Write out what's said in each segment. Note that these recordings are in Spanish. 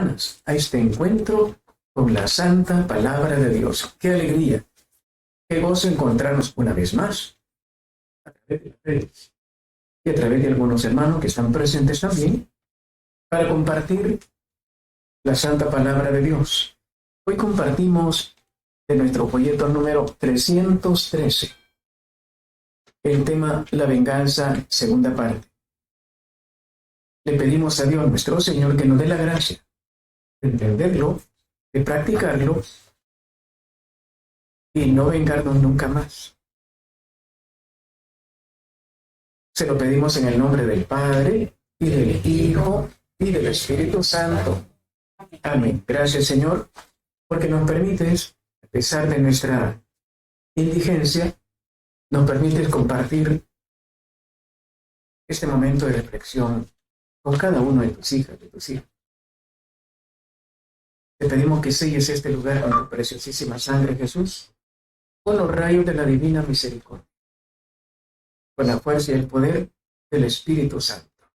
a este encuentro con la santa palabra de Dios. ¡Qué alegría! ¡Qué gozo encontrarnos una vez más! A través de las redes y a través de algunos hermanos que están presentes también para compartir la santa palabra de Dios. Hoy compartimos de nuestro folleto número 313 el tema La venganza, segunda parte. Le pedimos a Dios nuestro Señor que nos dé la gracia de entenderlo, de practicarlo y no vengarnos nunca más. Se lo pedimos en el nombre del Padre y del Hijo y del Espíritu Santo. Amén. Gracias, Señor, porque nos permites, a pesar de nuestra indigencia, nos permites compartir este momento de reflexión con cada uno de tus hijas, de tus hijos. Te pedimos que selles este lugar con tu preciosísima sangre, Jesús, con los rayos de la divina misericordia, con la fuerza y el poder del Espíritu Santo.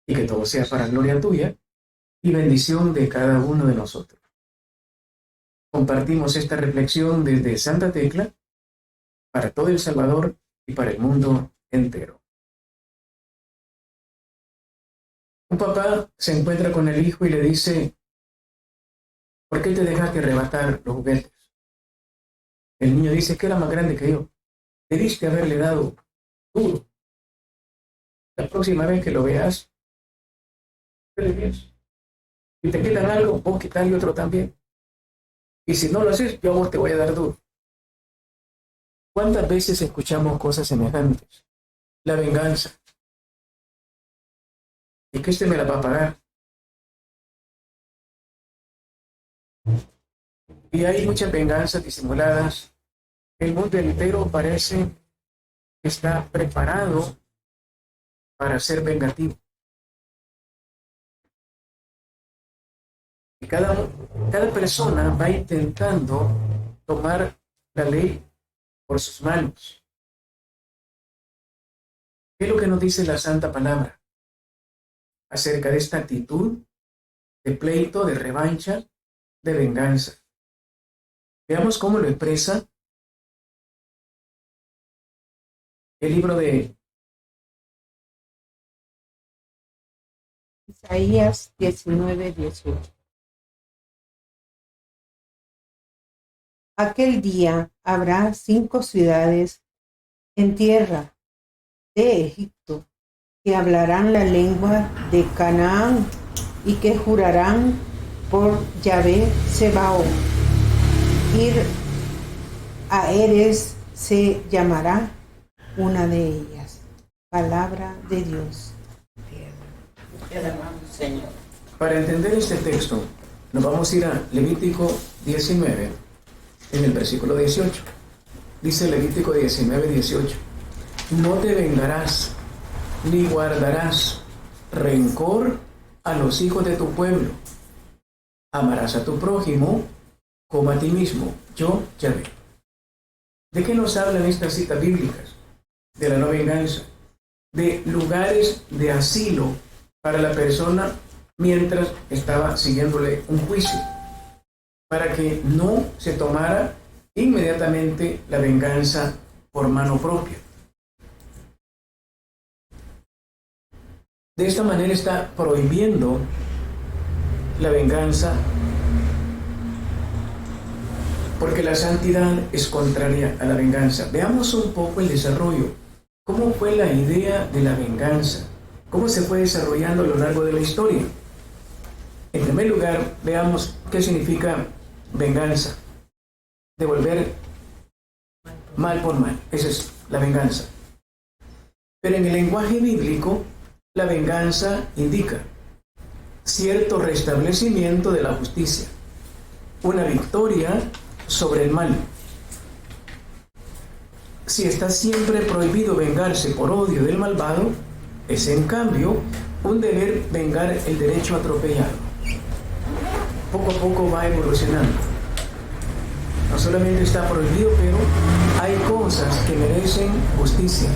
Y que todo sea para gloria tuya y bendición de cada uno de nosotros. Compartimos esta reflexión desde Santa Tecla para todo El Salvador y para el mundo entero. Un papá se encuentra con el hijo y le dice: ¿por qué te dejaste arrebatar los juguetes? El niño dice: que era más grande que yo. Debiste haberle dado duro. La próxima vez que lo veas, ¿qué le dices? Si te quitan algo, vos quitarle otro también. Y si no lo haces, yo a vos te voy a dar duro. ¿Cuántas veces escuchamos cosas semejantes? La venganza. ¿Y que este me la va a pagar? Y hay muchas venganzas disimuladas. El mundo entero parece que está preparado para ser vengativo. Y cada persona va intentando tomar la ley por sus manos. ¿Qué es lo que nos dice la Santa Palabra acerca de esta actitud de pleito, de revancha, de venganza? Veamos cómo lo expresa el libro de Isaías 19:18. Aquel día habrá 5 ciudades en tierra de Egipto que hablarán la lengua de Canaán y que jurarán por Yahvé Sebaot. Ir a Eres se llamará una de ellas. Palabra de Dios. Señor. Para entender este texto, nos vamos a ir a Levítico 19, en el versículo 18. Dice Levítico 19:18: no te vengarás, ni guardarás rencor a los hijos de tu pueblo. Amarás a tu prójimo como a ti mismo. Yo, Yahvé. ¿De qué nos hablan estas citas bíblicas? De la no venganza, de lugares de asilo para la persona mientras estaba siguiéndole un juicio, para que no se tomara inmediatamente la venganza por mano propia. De esta manera está prohibiendo la venganza, porque la santidad es contraria a la venganza. Veamos un poco el desarrollo. ¿Cómo fue la idea de la venganza? ¿Cómo se fue desarrollando a lo largo de la historia? En primer lugar, veamos qué significa venganza. Devolver mal por mal. Esa es la venganza. Pero en el lenguaje bíblico, la venganza indica cierto restablecimiento de la justicia, una victoria sobre el mal. Si está siempre prohibido vengarse por odio del malvado, es en cambio un deber vengar el derecho atropellado. Poco a poco va evolucionando. No solamente está prohibido, pero hay cosas que merecen justicia.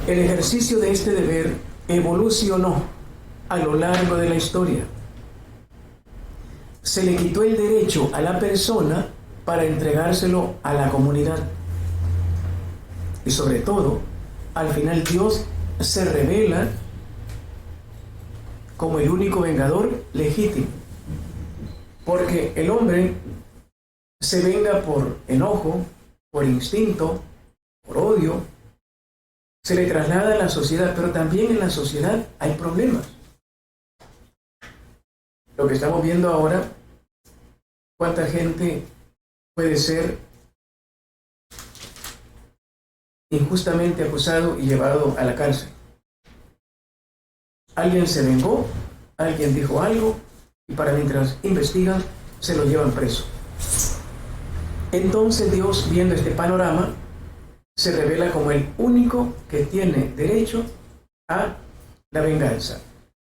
El ejercicio de este deber evolucionó a lo largo de la historia. Se le quitó el derecho a la persona para entregárselo a la comunidad. Y sobre todo, al final Dios se revela como el único vengador legítimo. Porque el hombre se venga por enojo, por instinto, por odio, se le traslada a la sociedad, pero también en la sociedad hay problemas. Lo que estamos viendo ahora, cuánta gente puede ser injustamente acusado y llevado a la cárcel. Alguien se vengó, alguien dijo algo, y para mientras investigan, se lo llevan preso. Entonces Dios, viendo este panorama, se revela como el único que tiene derecho a la venganza,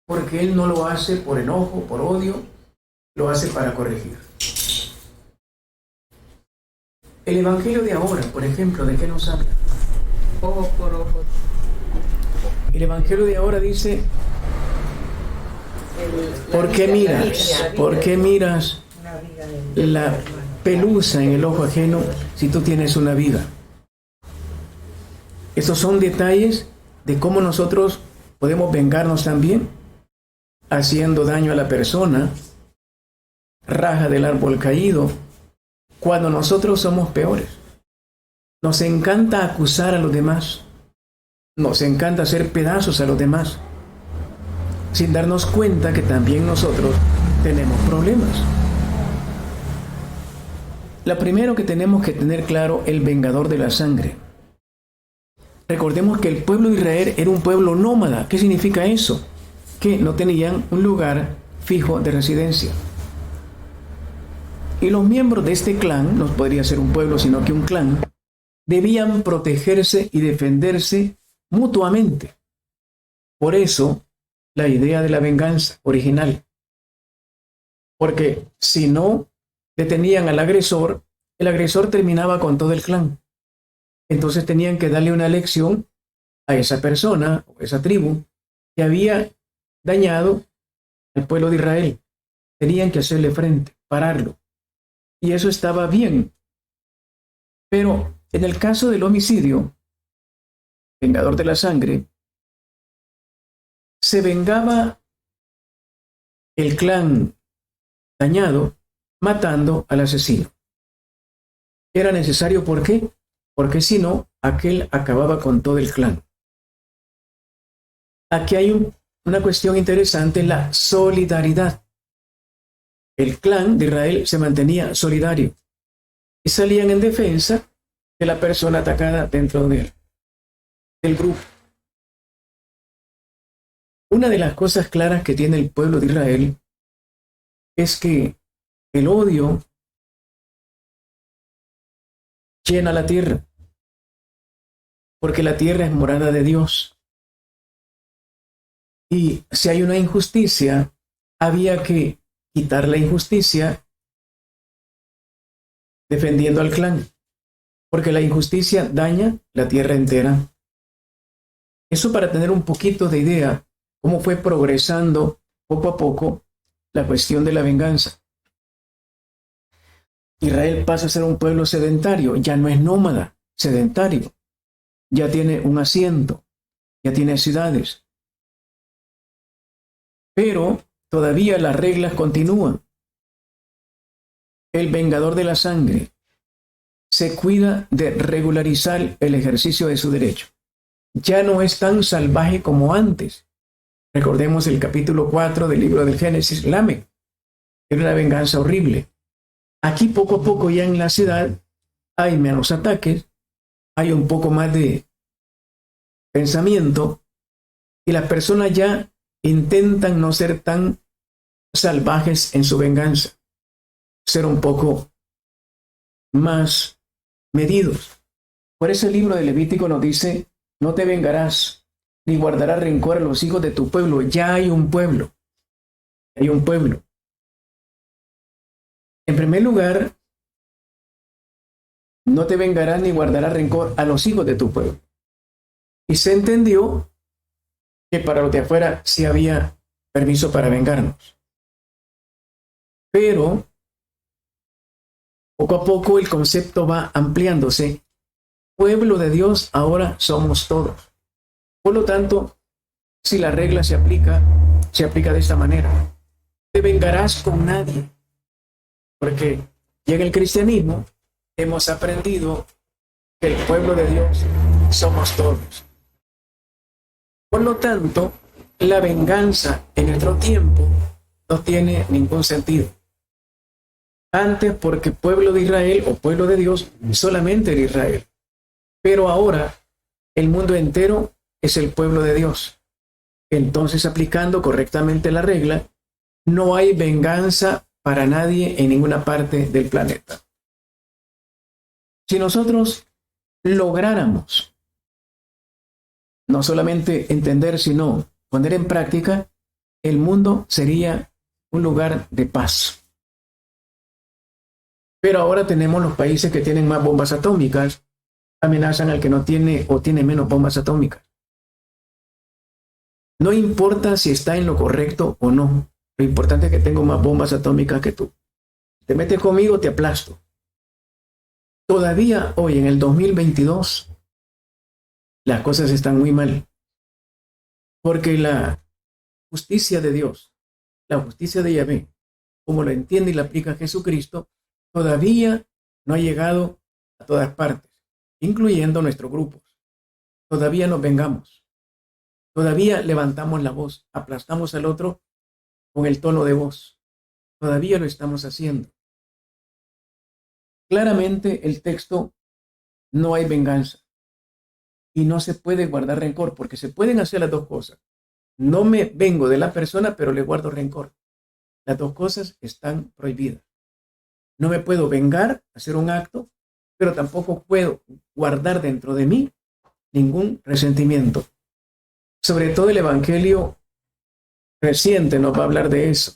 porque Él no lo hace por enojo, por odio, lo hace para corregir. El Evangelio de ahora, por ejemplo, ¿de qué nos habla? Ojo por ojo. El Evangelio de ahora dice, ¿por qué miras la pelusa en el ojo ajeno si tú tienes una viga? Estos son detalles de cómo nosotros podemos vengarnos también, haciendo daño a la persona, raja del árbol caído, cuando nosotros somos peores. Nos encanta acusar a los demás, nos encanta hacer pedazos a los demás, sin darnos cuenta que también nosotros tenemos problemas. Lo primero que tenemos que tener claro, el vengador de la sangre. Recordemos que el pueblo de Israel era un pueblo nómada. ¿Qué significa eso? Que no tenían un lugar fijo de residencia. Y los miembros de este clan, no podría ser un pueblo, sino que un clan, debían protegerse y defenderse mutuamente. Por eso, la idea de la venganza original. Porque si no detenían al agresor, el agresor terminaba con todo el clan. Entonces tenían que darle una lección a esa persona o esa tribu que había dañado al pueblo de Israel. Tenían que hacerle frente, pararlo. Y eso estaba bien. Pero en el caso del homicidio, vengador de la sangre, se vengaba el clan dañado matando al asesino. Era necesario, ¿por qué? Porque si no, aquel acababa con todo el clan. Aquí hay una cuestión interesante, la solidaridad. El clan de Israel se mantenía solidario y salían en defensa de la persona atacada dentro del grupo. Una de las cosas claras que tiene el pueblo de Israel es que el odio llena la tierra, porque la tierra es morada de Dios. Y si hay una injusticia, había que quitar la injusticia defendiendo al clan, porque la injusticia daña la tierra entera. Eso para tener un poquito de idea cómo fue progresando poco a poco la cuestión de la venganza. Israel pasa a ser un pueblo sedentario, ya no es nómada, sedentario. Ya tiene un asiento, ya tiene ciudades. Pero todavía las reglas continúan. El vengador de la sangre se cuida de regularizar el ejercicio de su derecho. Ya no es tan salvaje como antes. Recordemos el capítulo 4 del libro del Génesis, Lamec. Era una venganza horrible. Aquí poco a poco ya en la ciudad hay menos ataques, hay un poco más de pensamiento y las personas ya intentan no ser tan salvajes en su venganza, ser un poco más medidos. Por eso el libro de Levítico nos dice, no te vengarás ni guardarás rencor a los hijos de tu pueblo. Ya hay un pueblo. Hay un pueblo. En primer lugar, no te vengarás ni guardarás rencor a los hijos de tu pueblo. Y se entendió que para los de afuera sí había permiso para vengarnos. Pero poco a poco el concepto va ampliándose. Pueblo de Dios ahora somos todos. Por lo tanto, si la regla se aplica de esta manera. Te vengarás con nadie. Porque ya en el cristianismo hemos aprendido que el pueblo de Dios somos todos. Por lo tanto, la venganza en nuestro tiempo no tiene ningún sentido. Antes, porque pueblo de Israel o pueblo de Dios solamente era Israel. Pero ahora el mundo entero es el pueblo de Dios. Entonces, aplicando correctamente la regla, no hay venganza para nadie en ninguna parte del planeta. Si nosotros lográramos no solamente entender, sino poner en práctica, el mundo sería un lugar de paz. Pero ahora tenemos los países que tienen más bombas atómicas, amenazan al que no tiene o tiene menos bombas atómicas. No importa si está en lo correcto o no, lo importante es que tengo más bombas atómicas que tú. Te metes conmigo, te aplasto. Todavía hoy, en el 2022, las cosas están muy mal. Porque la justicia de Dios, la justicia de Yahvé, como lo entiende y la aplica Jesucristo, todavía no ha llegado a todas partes, incluyendo nuestros grupos. Todavía nos vengamos. Todavía levantamos la voz, aplastamos al otro con el tono de voz. Todavía lo estamos haciendo. Claramente el texto no hay venganza y no se puede guardar rencor, porque se pueden hacer las dos cosas. No me vengo de la persona, pero le guardo rencor. Las dos cosas están prohibidas. No me puedo vengar, hacer un acto, pero tampoco puedo guardar dentro de mí ningún resentimiento. Sobre todo el Evangelio reciente nos va a hablar de eso.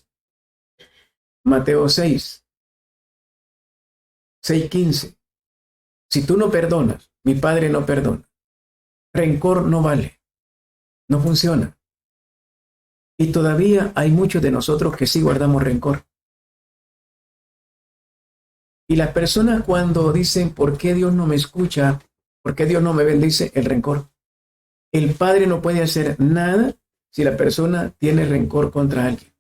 Mateo 6:15. Si tú no perdonas, mi Padre no perdona. Rencor no vale, no funciona. Y todavía hay muchos de nosotros que sí guardamos rencor. Y las personas cuando dicen, ¿por qué Dios no me escucha? ¿Por qué Dios no me bendice? El rencor. El Padre no puede hacer nada si la persona tiene rencor contra alguien.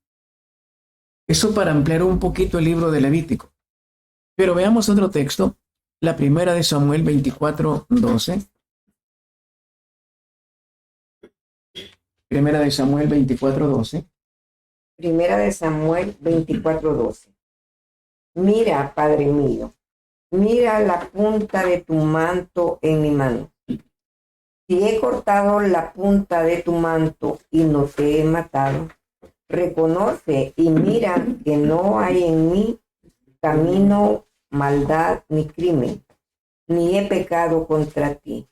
Eso para ampliar un poquito el libro de Levítico. Pero veamos otro texto, la primera de Samuel 24:12. Primera de Samuel 24:12. Primera de Samuel 24:12. Mira, Padre mío, mira la punta de tu manto en mi mano. Si he cortado la punta de tu manto y no te he matado, reconoce y mira que no hay en mí camino, maldad ni crimen, ni he pecado contra ti.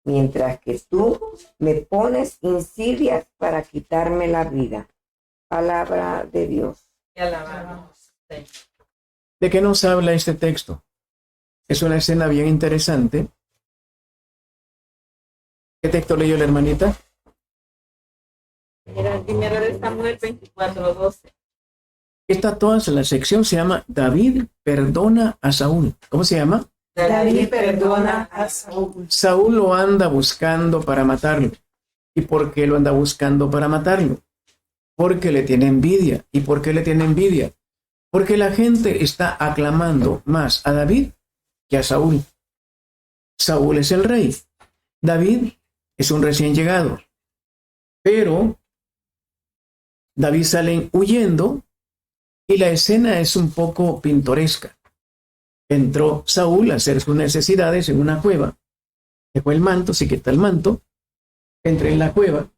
Mientras que tú me pones insidias para quitarme la vida. Palabra de Dios. Te alabamos. ¿De qué nos habla este texto? Es una escena bien interesante. ¿Qué texto leyó la hermanita? Era el primero de Samuel 24:12. Toda la sección se llama David perdona a Saúl. ¿Cómo se llama? David perdona a Saúl. Saúl lo anda buscando para matarlo. ¿Y por qué lo anda buscando para matarlo? Porque le tiene envidia. ¿Y por qué le tiene envidia? Porque la gente está aclamando más a David que a Saúl. Saúl es el rey. David es un recién llegado. Pero David sale huyendo y la escena es un poco pintoresca. Entró Saúl a hacer sus necesidades en una cueva. Dejó el manto, se quita el manto, entra en la cueva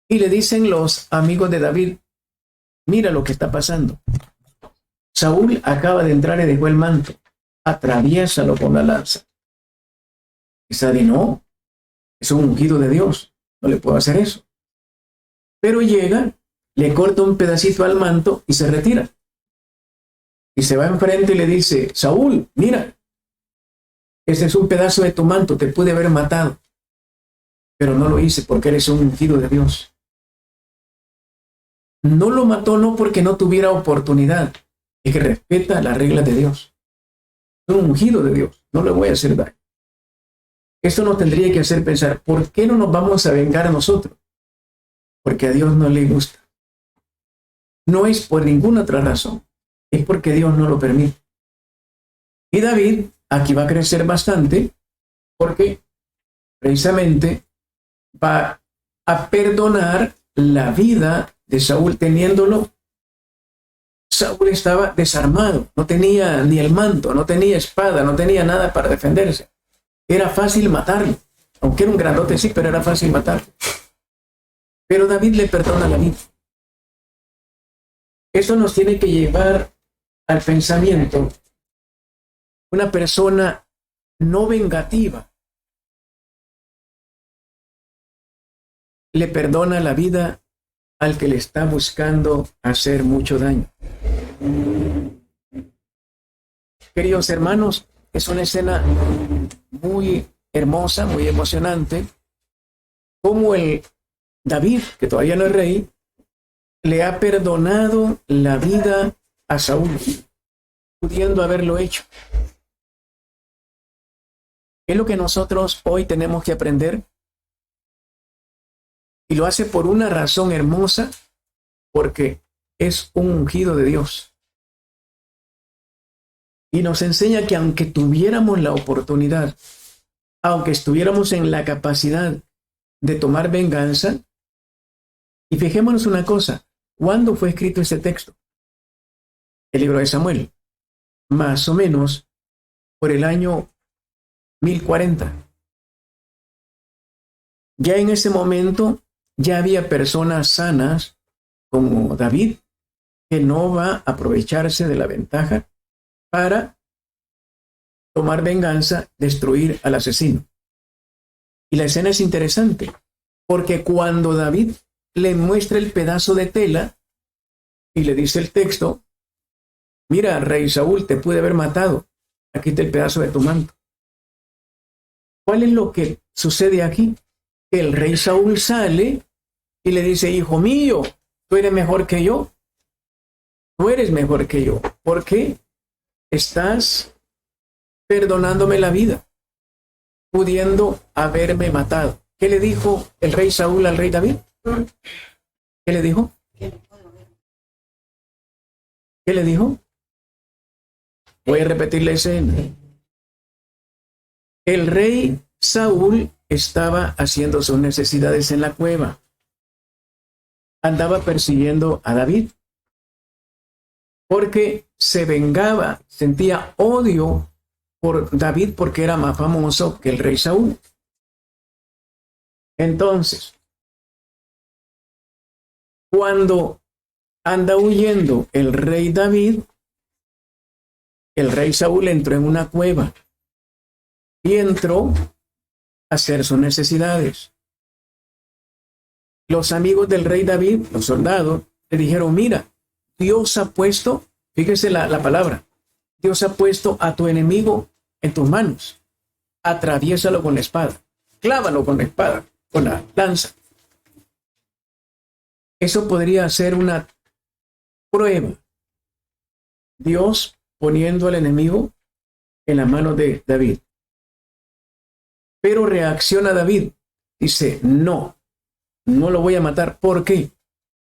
y le dicen los amigos de David, mira lo que está pasando. Saúl acaba de entrar y dejó el manto. Atraviésalo con la lanza. Y David, no, es un ungido de Dios, no le puedo hacer eso. Pero llega, le corta un pedacito al manto y se retira. Y se va enfrente y le dice, Saúl, mira, ese es un pedazo de tu manto, te pude haber matado. pero no lo hice porque eres un ungido de Dios. No lo mató no porque no tuviera oportunidad, es que respeta las reglas de Dios. Es un ungido de Dios, no le voy a hacer daño. Esto nos tendría que hacer pensar, ¿por qué no nos vamos a vengar a nosotros? Porque a Dios no le gusta. No es por ninguna otra razón, es porque Dios no lo permite. Y David aquí va a crecer bastante porque precisamente va a perdonar la vida de Saúl teniéndolo. Saúl estaba desarmado, no tenía ni el manto, no tenía espada, no tenía nada para defenderse. Era fácil matarlo, aunque era un grandote sí, pero era fácil matarlo. Pero David le perdona la vida. Eso nos tiene que llevar al pensamiento. Una persona no vengativa le perdona la vida al que le está buscando hacer mucho daño. Queridos hermanos, es una escena muy hermosa, muy emocionante, como el David, que todavía no es rey, le ha perdonado la vida a Saúl, pudiendo haberlo hecho. Es lo que nosotros hoy tenemos que aprender. Y lo hace por una razón hermosa, porque es un ungido de Dios. Y nos enseña que aunque tuviéramos la oportunidad, aunque estuviéramos en la capacidad de tomar venganza, y fijémonos una cosa, ¿cuándo fue escrito este texto? El libro de Samuel, más o menos por el año 1040. Ya en ese momento ya había personas sanas como David, que no va a aprovecharse de la ventaja para tomar venganza, destruir al asesino. Y la escena es interesante, porque cuando David le muestra el pedazo de tela y le dice el texto, mira, rey Saúl, te pude haber matado, aquí está el pedazo de tu manto. ¿Cuál es lo que sucede aquí? El rey Saúl sale y le dice, hijo mío, tú eres mejor que yo. Tú eres mejor que yo. ¿Por qué? Estás perdonándome la vida, pudiendo haberme matado. ¿Qué le dijo el rey Saúl al rey David? ¿Qué le dijo? ¿Qué le dijo? Voy a repetir la escena. El rey Saúl estaba haciendo sus necesidades en la cueva. Andaba persiguiendo a David porque se vengaba, sentía odio por David porque era más famoso que el rey Saúl. Entonces, cuando anda huyendo el rey David, el rey Saúl entró en una cueva y entró a hacer sus necesidades. Los amigos del rey David, los soldados, le dijeron, mira, Dios ha puesto, fíjese la palabra, Dios ha puesto a tu enemigo en tus manos. Atraviésalo con la espada, clávalo con la espada, con la lanza. Eso podría ser una prueba. Dios poniendo al enemigo en la mano de David. Pero reacciona David. Dice, no lo voy a matar. ¿Por qué?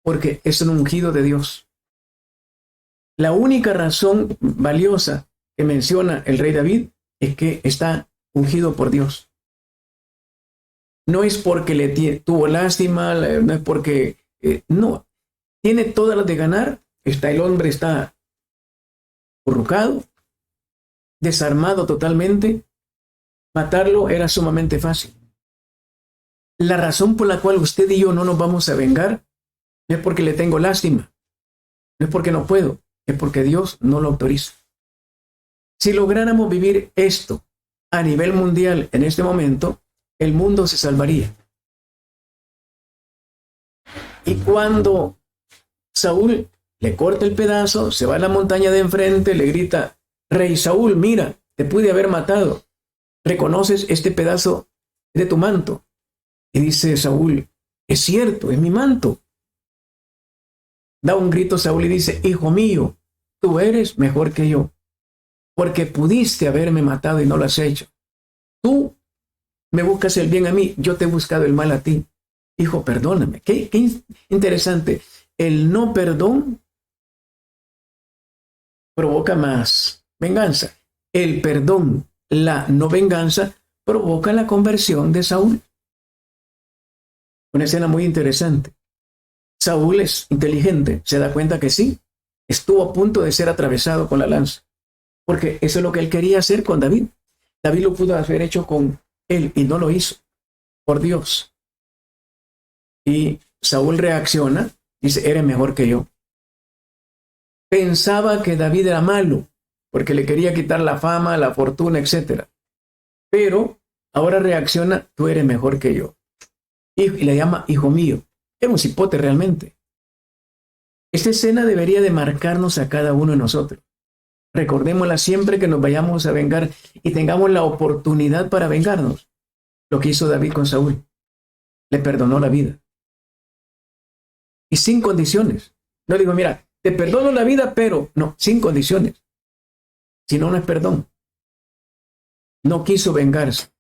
Porque es un ungido de Dios. La única razón valiosa que menciona el rey David es que está ungido por Dios. No es porque le tuvo lástima, no es porque... no, tiene todas las de ganar. El hombre está acurrucado, desarmado totalmente. Matarlo era sumamente fácil. La razón por la cual usted y yo no nos vamos a vengar no es porque le tengo lástima, no es porque no puedo, es porque Dios no lo autoriza. Si lográramos vivir esto a nivel mundial en este momento, el mundo se salvaría. Y cuando Saúl le corta el pedazo, se va a la montaña de enfrente, le grita, rey Saúl, mira, te pude haber matado. ¿Reconoces este pedazo de tu manto? Y dice Saúl, es cierto, es mi manto. Da un grito Saúl y dice, hijo mío, tú eres mejor que yo, porque pudiste haberme matado y no lo has hecho. Tú me buscas el bien a mí, yo te he buscado el mal a ti. Hijo, perdóname. Qué interesante. El no perdón provoca más venganza. El perdón, la no venganza, provoca la conversión de Saúl. Una escena muy interesante. Saúl es inteligente, se da cuenta que sí, estuvo a punto de ser atravesado con la lanza, porque eso es lo que él quería hacer con David. David lo pudo haber hecho con él y no lo hizo, por Dios. Y Saúl reacciona, dice, eres mejor que yo. Pensaba que David era malo, porque le quería quitar la fama, la fortuna, etc. Pero ahora reacciona, tú eres mejor que yo. Y le llama hijo mío. Es un cipote realmente. Esta escena debería de marcarnos a cada uno de nosotros. Recordémosla siempre que nos vayamos a vengar y tengamos la oportunidad para vengarnos. Lo que hizo David con Saúl. Le perdonó la vida. Y sin condiciones. No digo, mira, te perdono la vida, pero no, sin condiciones. Si no, no es perdón. No quiso vengarse.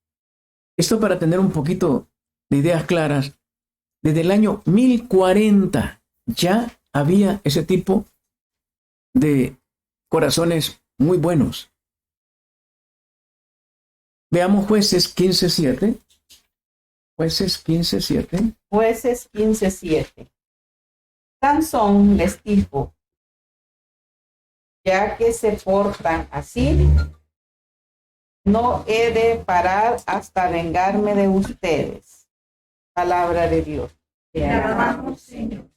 Esto para tener un poquito de ideas claras. Desde el año 1040 ya había ese tipo de corazones muy buenos. Veamos Jueces 15:7. Jueces 15:7. Jueces 15:7. Sansón les dijo, ya que se portan así, no he de parar hasta vengarme de ustedes. Palabra de Dios. Te alabamos, Señor.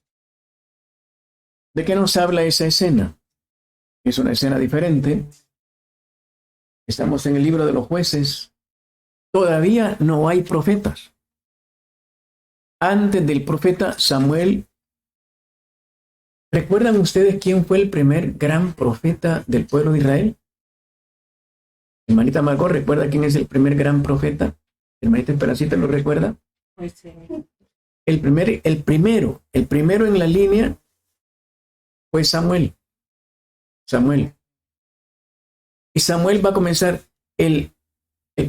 ¿De qué nos habla esa escena? Es una escena diferente. Estamos en el libro de los Jueces. Todavía no hay profetas. Antes del profeta Samuel, ¿recuerdan ustedes quién fue el primer gran profeta del pueblo de Israel? Hermanita Margot, ¿recuerda quién es el primer gran profeta? Hermanita Esperancita, ¿lo recuerda? El primero en la línea fue Samuel. Y Samuel va a comenzar, el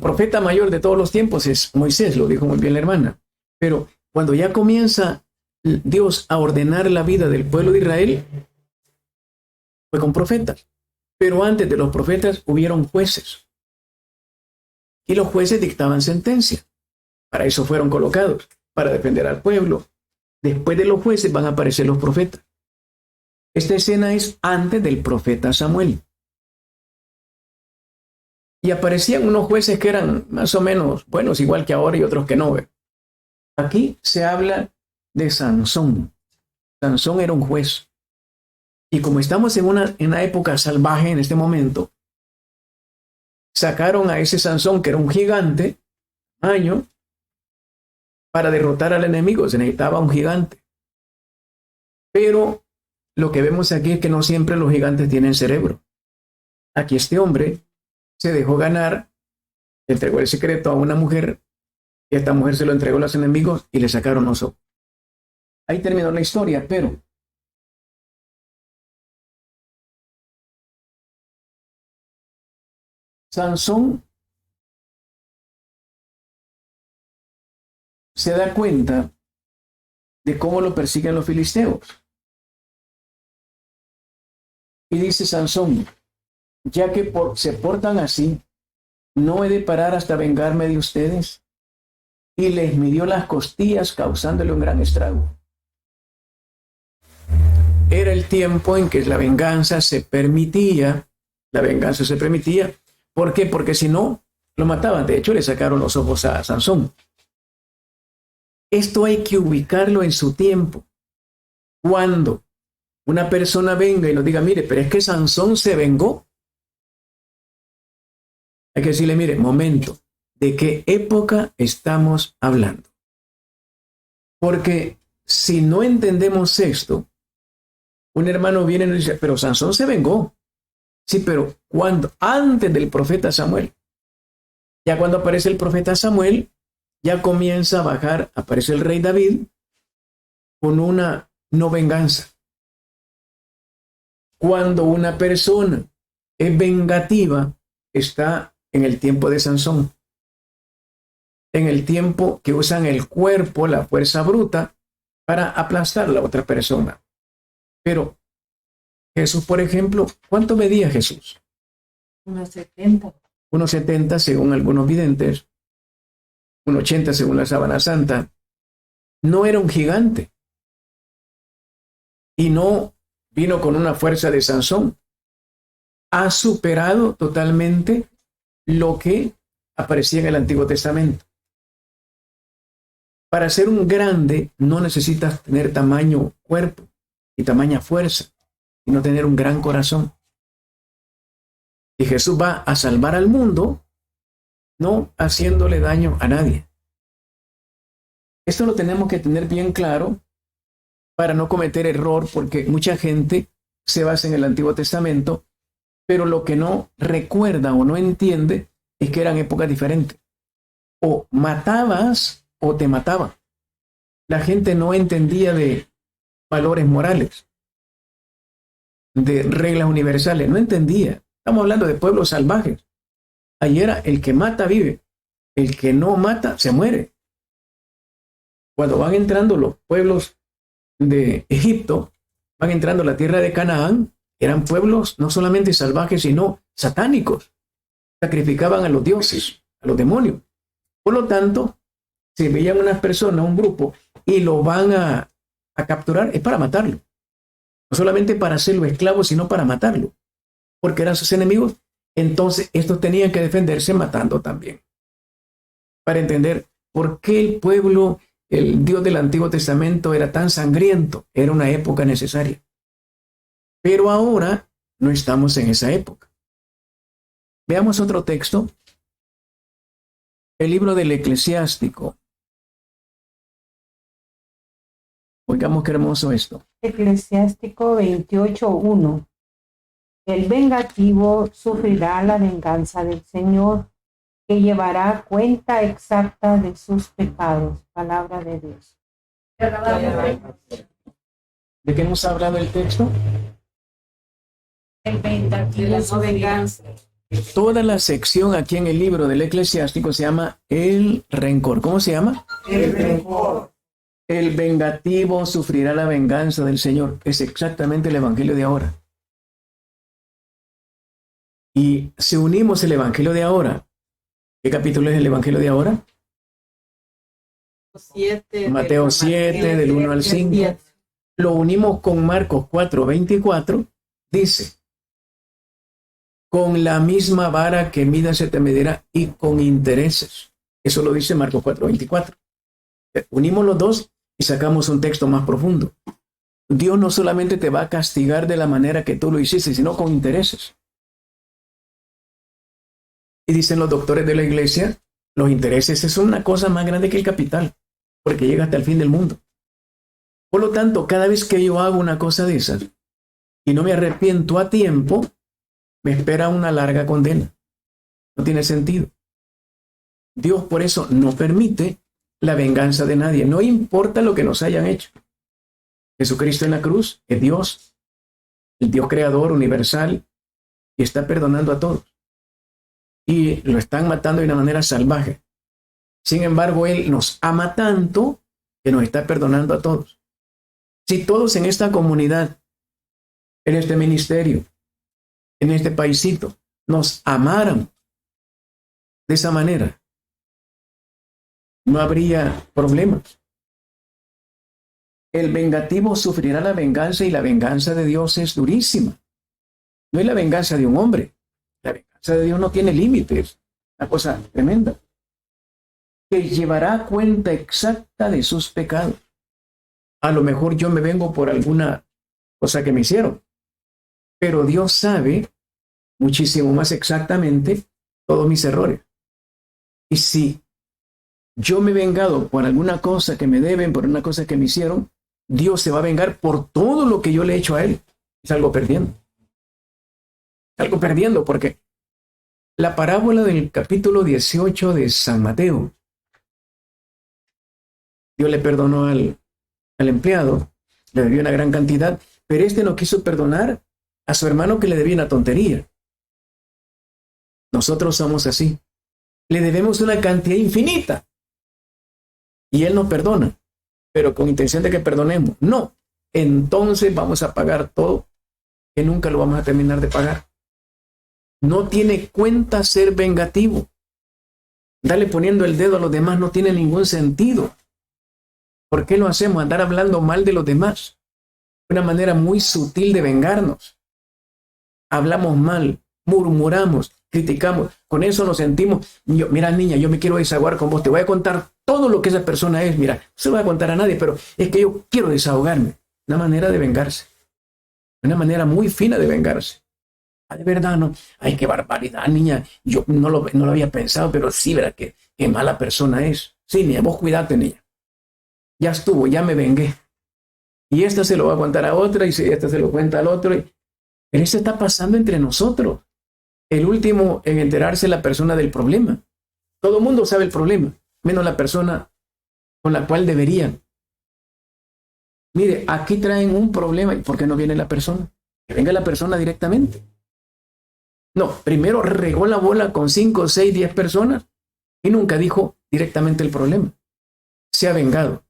profeta mayor de todos los tiempos es Moisés, lo dijo muy bien la hermana. Pero cuando ya comienza Dios a ordenar la vida del pueblo de Israel, fue con profetas. Pero antes de los profetas hubieron jueces. Y los jueces dictaban sentencia. Para eso fueron colocados, para defender al pueblo. Después de los jueces van a aparecer los profetas. Esta escena es antes del profeta Samuel. Y aparecían unos jueces que eran más o menos buenos, igual que ahora, y otros que no. Aquí se habla de Sansón. Sansón era un juez. Y como estamos en una época salvaje en este momento, sacaron a ese Sansón, que era un gigante, para derrotar al enemigo. Se necesitaba un gigante. Pero lo que vemos aquí es que no siempre los gigantes tienen cerebro. Aquí este hombre se dejó ganar, entregó el secreto a una mujer, y esta mujer se lo entregó a los enemigos y le sacaron los ojos. Ahí terminó la historia, pero Sansón se da cuenta de cómo lo persiguen los filisteos. Y dice Sansón, ya que se portan así, no he de parar hasta vengarme de ustedes. Y les midió las costillas, causándole un gran estrago. Era el tiempo en que la venganza se permitía. ¿Por qué? Porque si no, lo mataban. De hecho, le sacaron los ojos a Sansón. Esto hay que ubicarlo en su tiempo. Cuando una persona venga y nos diga, mire, pero es que Sansón se vengó. Hay que decirle, mire, momento, ¿de qué época estamos hablando? Porque si no entendemos esto, un hermano viene y nos dice, pero Sansón se vengó. Sí, pero ¿cuándo? Antes del profeta Samuel. Ya cuando aparece el profeta Samuel, ya comienza a bajar, aparece el rey David con una no venganza. Cuando una persona es vengativa, está en el tiempo de Sansón, en el tiempo que usan el cuerpo, la fuerza bruta, para aplastar a la otra persona. Pero Jesús, por ejemplo, ¿cuánto medía Jesús? 1,70. 1,70 según algunos videntes, 1,80 según la Sábana Santa. No era un gigante. Y no vino con una fuerza de Sansón. Ha superado totalmente lo que aparecía en el Antiguo Testamento. Para ser un grande no necesitas tener tamaño cuerpo y tamaña fuerza, sino tener un gran corazón. Y Jesús va a salvar al mundo, no haciéndole daño a nadie. Esto lo tenemos que tener bien claro para no cometer error, porque mucha gente se basa en el Antiguo Testamento, pero lo que no recuerda o no entiende es que eran épocas diferentes. O matabas o te mataban. La gente no entendía de valores morales, de reglas universales, no entendía. Estamos hablando de pueblos salvajes. Ahí era el que mata vive, el que no mata se muere. Cuando van entrando los pueblos de Egipto, van entrando a la tierra de Canaán, eran pueblos no solamente salvajes, sino satánicos. Sacrificaban a los dioses, a los demonios. Por lo tanto, si veían unas personas, un grupo, y lo van a capturar, es para matarlo. No solamente para hacerlo esclavo, sino para matarlo. Porque eran sus enemigos. Entonces, estos tenían que defenderse matando también. Para entender por qué el pueblo, el Dios del Antiguo Testamento era tan sangriento. Era una época necesaria. Pero ahora no estamos en esa época. Veamos otro texto. El libro del Eclesiástico. Oigamos qué hermoso esto. Eclesiástico 28:1. El vengativo sufrirá la venganza del Señor, que llevará cuenta exacta de sus pecados. Palabra de Dios. ¿De qué nos ha hablado el texto? El vengativo su venganza. Toda la sección aquí en el libro del Eclesiástico se llama el rencor. ¿Cómo se llama? El rencor. El vengativo sufrirá la venganza del Señor. Es exactamente el evangelio de ahora. Y si unimos el evangelio de ahora, ¿qué capítulo es el evangelio de ahora? Mateo 7, del 1 al 5. Lo unimos con Marcos 4:24. Dice: con la misma vara que midas se te medirá, y con intereses. Eso lo dice Marcos 4:24. Unimos los dos y sacamos un texto más profundo. Dios no solamente te va a castigar de la manera que tú lo hiciste, sino con intereses. Y dicen los doctores de la iglesia, los intereses es una cosa más grande que el capital, porque llega hasta el fin del mundo. Por lo tanto, cada vez que yo hago una cosa de esas y no me arrepiento a tiempo, me espera una larga condena. No tiene sentido. Dios por eso no permite la venganza de nadie, no importa lo que nos hayan hecho. Jesucristo en la cruz es Dios, el Dios creador universal, y está perdonando a todos. Y lo están matando de una manera salvaje. Sin embargo, Él nos ama tanto que nos está perdonando a todos. Si todos en esta comunidad, en este ministerio, en este paisito, nos amaran de esa manera, no habría problemas. El vengativo sufrirá la venganza, y la venganza de Dios es durísima. No es la venganza de un hombre. La venganza de Dios no tiene límites. Una cosa tremenda. Que llevará cuenta exacta de sus pecados. A lo mejor yo me vengo por alguna cosa que me hicieron, pero Dios sabe muchísimo más exactamente todos mis errores. Y si yo me he vengado por alguna cosa que me deben, por una cosa que me hicieron, Dios se va a vengar por todo lo que yo le he hecho a Él. Salgo perdiendo. Salgo perdiendo porque la parábola del capítulo 18 de San Mateo Dios le perdonó al empleado, le debió una gran cantidad, pero este no quiso perdonar a su hermano que le debía una tontería. Nosotros somos así. Le debemos una cantidad infinita y él nos perdona, pero con intención de que perdonemos. No, entonces vamos a pagar todo que nunca lo vamos a terminar de pagar. No tiene cuenta ser vengativo. Darle poniendo el dedo a los demás no tiene ningún sentido. ¿Por qué lo hacemos? Andar hablando mal de los demás. Una manera muy sutil de vengarnos. Hablamos mal, murmuramos, criticamos. Con eso nos sentimos, mira niña, yo me quiero desahogar con vos. Te voy a contar todo lo que esa persona es. Mira, no se lo voy a contar a nadie, pero es que yo quiero desahogarme. Una manera de vengarse. Una manera muy fina de vengarse. Ah, de verdad, no. Ay, qué barbaridad, niña. Yo no lo había pensado, pero sí, ¿verdad? Qué mala persona es. Sí, niña, vos cuídate, niña. Ya estuvo, ya me vengué. Y esta se lo va a contar a otra, y esta se lo cuenta al otro. Pero eso está pasando entre nosotros. El último en enterarse es la persona del problema. Todo el mundo sabe el problema, menos la persona con la cual deberían. Mire, aquí traen un problema. ¿Y por qué no viene la persona? Que venga la persona directamente. No, primero regó la bola con 5, 6, 10 personas y nunca dijo directamente el problema. Se ha vengado.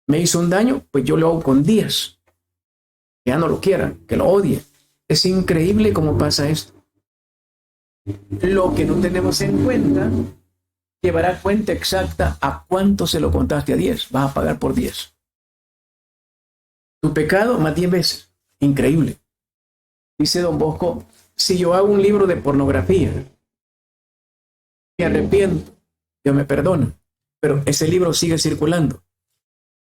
Me hizo un daño, pues yo lo hago con 10. Ya no lo quieran, que lo odie. Es increíble cómo pasa esto. Lo que no tenemos en cuenta, llevará cuenta exacta a cuánto se lo contaste a 10. Vas a pagar por 10. Tu pecado más 10 veces. Increíble. Dice don Bosco, si yo hago un libro de pornografía, me arrepiento, Dios me perdona, pero ese libro sigue circulando.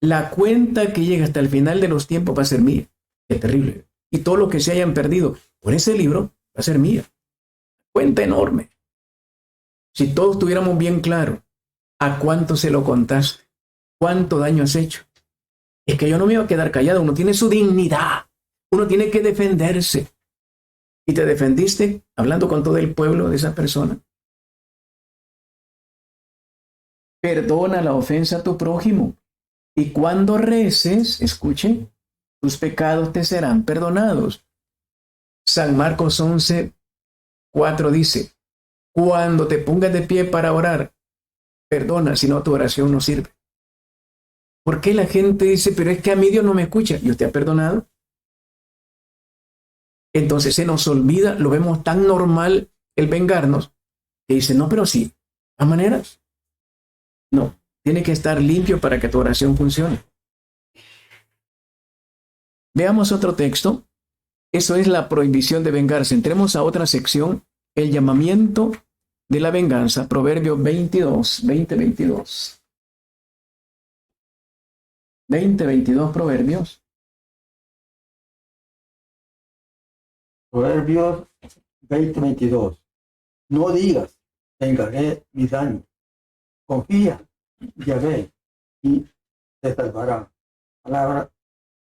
La cuenta que llega hasta el final de los tiempos va a ser mía. Es terrible. Y todo lo que se hayan perdido por ese libro va a ser mía. Cuenta enorme. Si todos tuviéramos bien claro a cuánto se lo contaste, cuánto daño has hecho. Es que yo no me iba a quedar callado. Uno tiene su dignidad. Uno tiene que defenderse. Y te defendiste hablando con todo el pueblo de esa persona. Perdona la ofensa a tu prójimo. Y cuando reces, escuchen, tus pecados te serán perdonados. San Marcos 11:4 dice, cuando te pongas de pie para orar, perdona, si no tu oración no sirve. ¿Por qué la gente dice, pero es que a mí Dios no me escucha? ¿Y usted ha perdonado? Entonces se nos olvida, lo vemos tan normal el vengarnos, que dice, no, pero sí, ¿a maneras? No, tiene que estar limpio para que tu oración funcione. Veamos otro texto. Eso es la prohibición de vengarse. Entremos a otra sección, el llamamiento de la venganza, Proverbios 22, 22. 22 Proverbios. Proverbios 22. No digas, vengaré mi daño. Confía, Yahvé, y te salvará. Palabra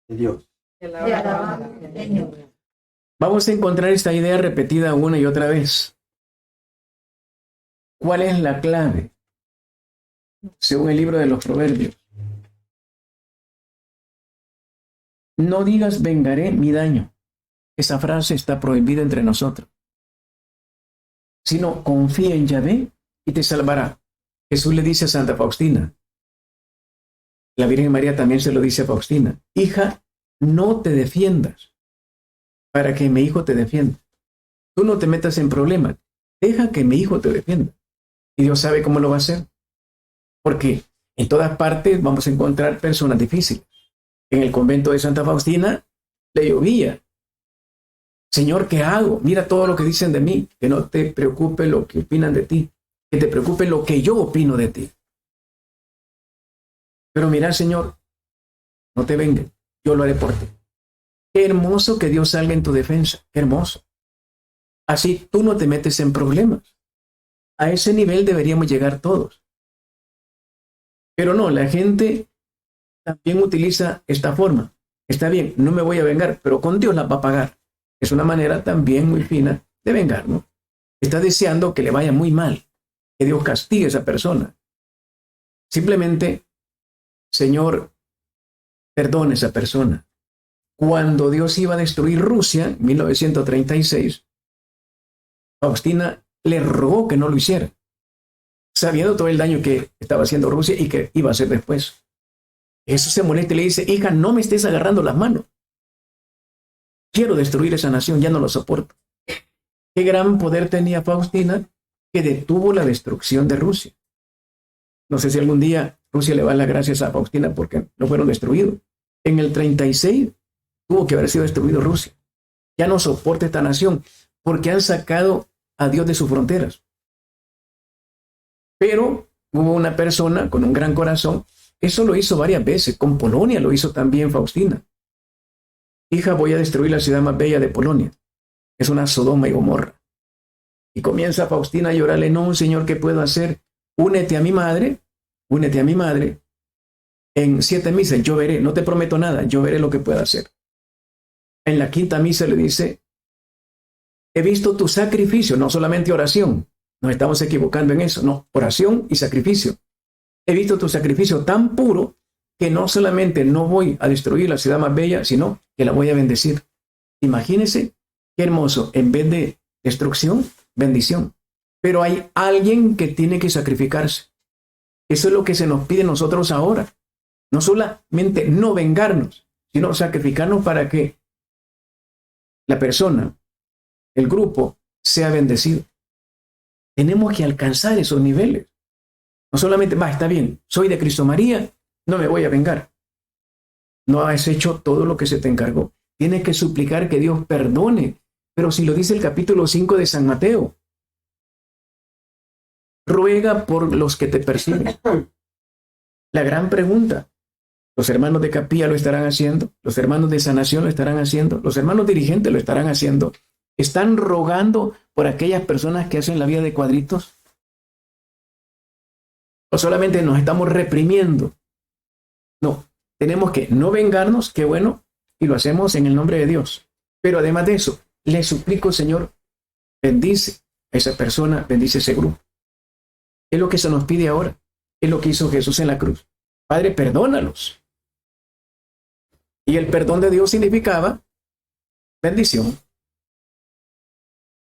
de Dios. Vamos a encontrar esta idea repetida una y otra vez. ¿Cuál es la clave? Según el libro de los Proverbios. No digas vengaré mi daño. Esa frase está prohibida entre nosotros. Sino confía en Yahvé y te salvará. Jesús le dice a Santa Faustina. La Virgen María también se lo dice a Faustina. Hija, no te defiendas para que mi hijo te defienda. Tú no te metas en problemas. Deja que mi hijo te defienda. Y Dios sabe cómo lo va a hacer. Porque en todas partes vamos a encontrar personas difíciles. En el convento de Santa Faustina le llovía. Señor, ¿qué hago? Mira todo lo que dicen de mí. Que no te preocupe lo que opinan de ti. Que te preocupe lo que yo opino de ti. Pero mira, Señor, no te vengan. Yo lo haré por ti. Qué hermoso que Dios salga en tu defensa. Qué hermoso. Así tú no te metes en problemas. A ese nivel deberíamos llegar todos. Pero no, la gente también utiliza esta forma. Está bien, no me voy a vengar, pero con Dios la va a pagar. Es una manera también muy fina de vengar, ¿no? Está deseando que le vaya muy mal, que Dios castigue a esa persona. Simplemente Señor, perdona a esa persona. Cuando Dios iba a destruir Rusia en 1936, Faustina le rogó que no lo hiciera, sabiendo todo el daño que estaba haciendo Rusia y que iba a hacer después. Jesús se molesta y le dice, hija, no me estés agarrando las manos. Quiero destruir esa nación, ya no lo soporto. Qué gran poder tenía Faustina que detuvo la destrucción de Rusia. No sé si algún día Rusia le va a dar las gracias a Faustina porque no fueron destruidos. En el 36 tuvo que haber sido destruido Rusia. Ya no soporta esta nación porque han sacado a Dios de sus fronteras. Pero hubo una persona con un gran corazón. Eso lo hizo varias veces. Con Polonia lo hizo también Faustina. Hija, voy a destruir la ciudad más bella de Polonia. Es una Sodoma y Gomorra. Y comienza Faustina a llorarle, no, Señor, ¿qué puedo hacer? Únete a mi madre en 7 misas, yo veré, no te prometo nada, yo veré lo que pueda hacer. En la 5ª misa le dice, he visto tu sacrificio, no solamente oración, nos estamos equivocando en eso, no, oración y sacrificio. He visto tu sacrificio tan puro que no solamente no voy a destruir la ciudad más bella, sino que la voy a bendecir. Imagínense qué hermoso, en vez de destrucción, bendición. Pero hay alguien que tiene que sacrificarse. Eso es lo que se nos pide a nosotros ahora. No solamente no vengarnos, sino sacrificarnos para que la persona, el grupo, sea bendecido. Tenemos que alcanzar esos niveles. No solamente, está bien, soy de Cristo María, no me voy a vengar. No has hecho todo lo que se te encargó. Tienes que suplicar que Dios perdone. Pero si lo dice el capítulo 5 de San Mateo, ruega por los que te persiguen. La gran pregunta, los hermanos de Capilla lo estarán haciendo, los hermanos de Sanación lo estarán haciendo, los hermanos dirigentes lo estarán haciendo. ¿Están rogando por aquellas personas que hacen la vida de cuadritos? ¿O solamente nos estamos reprimiendo? No, tenemos que no vengarnos, qué bueno, y lo hacemos en el nombre de Dios. Pero además de eso, le suplico, Señor, bendice a esa persona, bendice ese grupo. Es lo que se nos pide ahora. Es lo que hizo Jesús en la cruz. Padre, perdónalos. Y el perdón de Dios significaba bendición.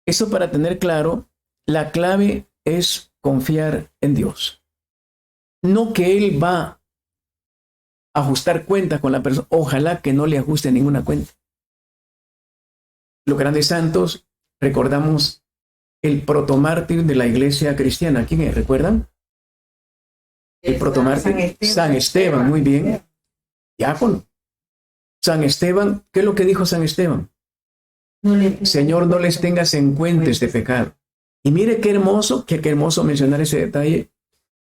Eso para tener claro, la clave es confiar en Dios. No que Él va a ajustar cuentas con la persona. Ojalá que no le ajuste ninguna cuenta. Los grandes santos, recordamos el protomártir de la iglesia cristiana. ¿Quién es? ¿Recuerdan? El protomártir. San Esteban, muy bien. Diácono. San Esteban, ¿qué es lo que dijo San Esteban? Señor, no les tengas en cuenta este pecado. Y mire qué hermoso mencionar ese detalle.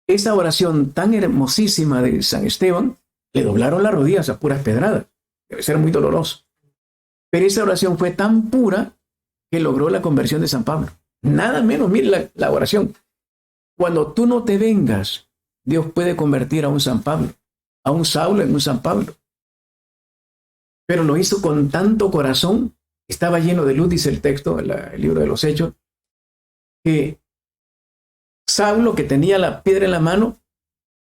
Esa oración tan hermosísima de San Esteban, le doblaron las rodillas a puras pedradas. Debe ser muy doloroso. Pero esa oración fue tan pura que logró la conversión de San Pablo. Nada menos, mire la oración. Cuando tú no te vengas, Dios puede convertir a un San Pablo, a un Saulo en un San Pablo. Pero lo hizo con tanto corazón, estaba lleno de luz, dice el texto, el libro de los Hechos, que Saulo, que tenía la piedra en la mano,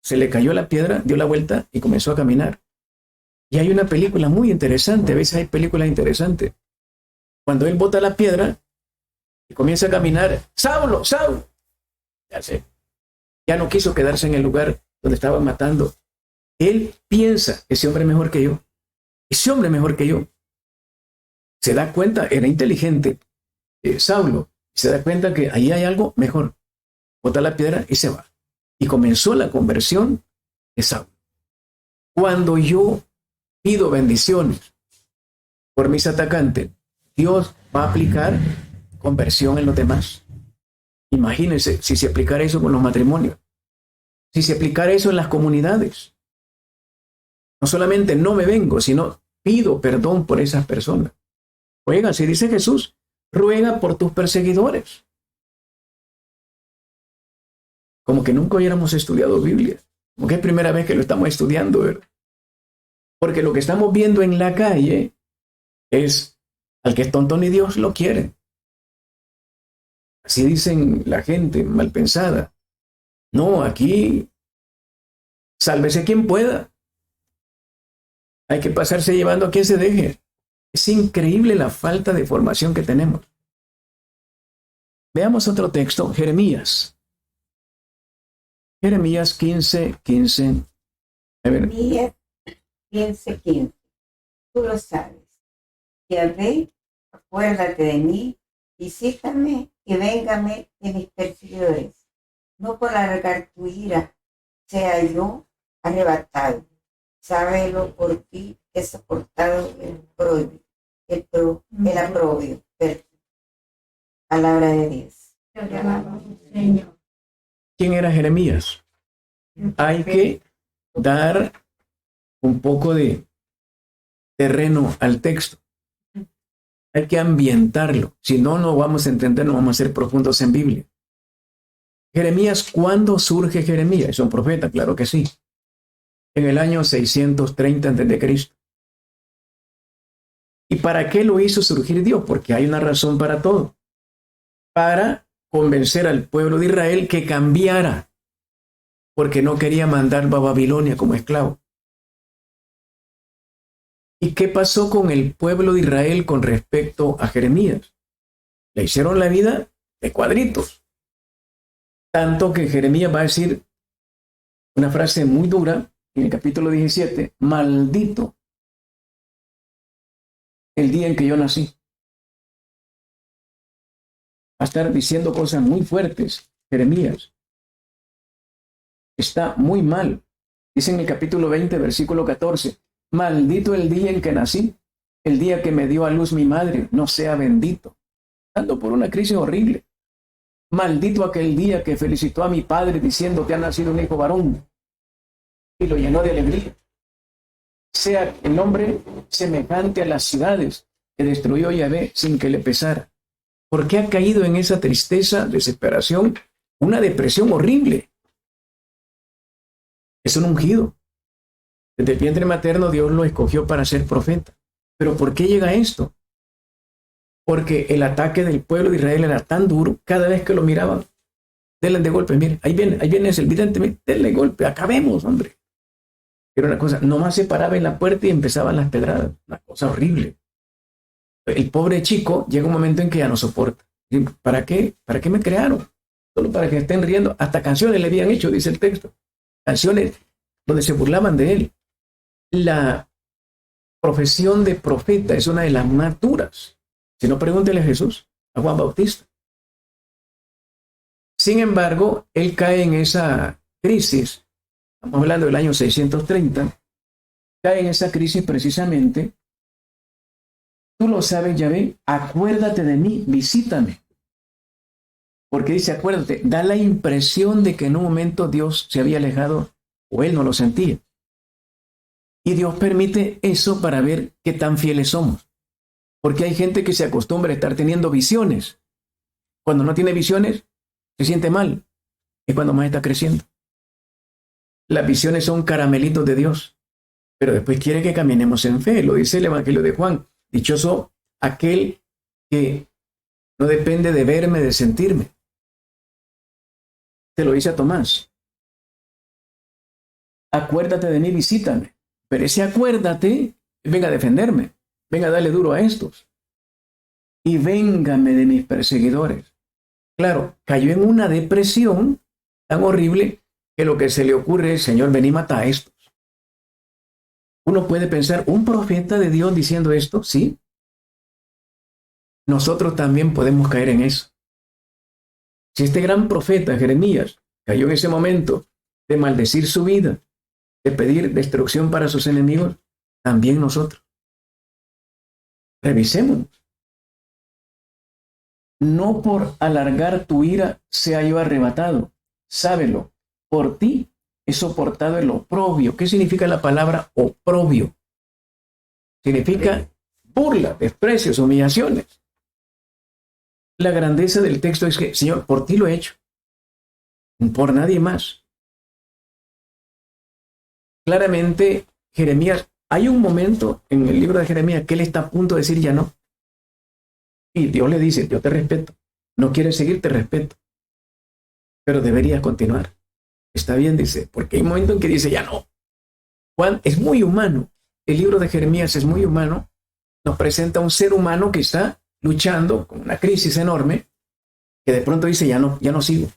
se le cayó la piedra, dio la vuelta y comenzó a caminar. Y hay una película muy interesante, a veces hay películas interesantes. Cuando él bota la piedra y comienza a caminar, Saulo, Saulo, ya no quiso quedarse en el lugar donde estaba matando. Él piensa, ese hombre es mejor que yo, ese hombre es mejor que yo. Se da cuenta, era inteligente, Saulo, se da cuenta que ahí hay algo mejor. Bota la piedra y se va. Y comenzó la conversión de Saulo. Cuando yo pido bendiciones por mis atacantes, Dios va a aplicar conversión en los demás. Imagínense si se aplicara eso con los matrimonios, si se aplicara eso en las comunidades. No solamente no me vengo, sino pido perdón por esas personas. Ruega, si dice Jesús, ruega por tus perseguidores. Como que nunca hubiéramos estudiado Biblia. Como que es primera vez que lo estamos estudiando, ¿verdad? Porque lo que estamos viendo en la calle es al que es tonto ni Dios lo quiere. Así dicen la gente mal pensada. No, aquí sálvese quien pueda. Hay que pasarse llevando a quien se deje. Es increíble la falta de formación que tenemos. Veamos otro texto, Jeremías. Jeremías 15:15. A ver, Jeremías 15:15. Tú lo sabes. Yahvé, acuérdate de mí, visítame y véngame de mis perseguidores. No por alargar tu ira sea yo arrebatado. Sábelo por ti, he soportado el aprobio. Palabra de Dios. ¿quién era Jeremías? Hay que dar un poco de terreno al texto. Hay que ambientarlo. Si no, no vamos a entender, no vamos a ser profundos en Biblia. Jeremías, ¿cuándo surge Jeremías? Es un profeta, claro que sí. En el año 630 a.C. ¿Y para qué lo hizo surgir Dios? Porque hay una razón para todo. Para convencer al pueblo de Israel que cambiara, porque no quería mandarlo a Babilonia como esclavo. ¿Y qué pasó con el pueblo de Israel con respecto a Jeremías? Le hicieron la vida de cuadritos. Tanto que Jeremías va a decir una frase muy dura en el capítulo 17, maldito el día en que yo nací. Va a estar diciendo cosas muy fuertes, Jeremías. Está muy mal. Dice en el capítulo 20, versículo 14, maldito el día en que nací, el día que me dio a luz mi madre, no sea bendito. Ando por una crisis horrible. Maldito aquel día que felicitó a mi padre diciendo que ha nacido un hijo varón y lo llenó de alegría. Sea el nombre semejante a las ciudades que destruyó Yahvé sin que le pesara. ¿Por qué ha caído en esa tristeza, desesperación, una depresión horrible? Es un ungido. Desde el vientre materno Dios lo escogió para ser profeta. ¿Pero por qué llega esto? Porque el ataque del pueblo de Israel era tan duro, cada vez que lo miraban, denle de golpe, mire, ahí viene ese evidente, denle golpe, acabemos, hombre. Era una cosa, nomás se paraba en la puerta y empezaban las pedradas, una cosa horrible. El pobre chico llega un momento en que ya no soporta. ¿Para qué? ¿Para qué me crearon? Solo para que estén riendo. Hasta canciones le habían hecho, dice el texto. Canciones donde se burlaban de él. La profesión de profeta es una de las más duras. Si no, pregúntele a Jesús, a Juan Bautista. Sin embargo, él cae en esa crisis. Estamos hablando del año 630. Cae en esa crisis precisamente. Tú lo sabes, Yahvé, acuérdate de mí, visítame. Porque dice, acuérdate, da la impresión de que en un momento Dios se había alejado o él no lo sentía. Y Dios permite eso para ver qué tan fieles somos. Porque hay gente que se acostumbra a estar teniendo visiones. Cuando no tiene visiones, se siente mal. Es cuando más está creciendo. Las visiones son caramelitos de Dios. Pero después quiere que caminemos en fe. Lo dice el Evangelio de Juan. Dichoso aquel que no depende de verme, de sentirme. Te lo dice a Tomás. Acuérdate de mí, visítame. Pero ese acuérdate, venga a defenderme. Venga a darle duro a estos. Y véngame de mis perseguidores. Claro, cayó en una depresión tan horrible que lo que se le ocurre es, Señor, ven y mata a estos. Uno puede pensar, ¿un profeta de Dios diciendo esto? Sí. Nosotros también podemos caer en eso. Si este gran profeta, Jeremías, cayó en ese momento de maldecir su vida, de pedir destrucción para sus enemigos, también nosotros. Revisemos. No por alargar tu ira sea yo arrebatado. Sábelo, por ti he soportado el oprobio. ¿Qué significa la palabra oprobio? Significa burla, desprecios, humillaciones. La grandeza del texto es que, Señor, por ti lo he hecho. Por nadie más. Claramente, Jeremías, hay un momento en el libro de Jeremías que él está a punto de decir ya no. Y Dios le dice, yo te respeto. No quieres seguir, te respeto. Pero deberías continuar. Está bien, dice, porque hay un momento en que dice ya no. Juan es muy humano. el libro de Jeremías es muy humano, nos presenta un ser humano que está luchando con una crisis enorme, que de pronto dice, ya no sigo,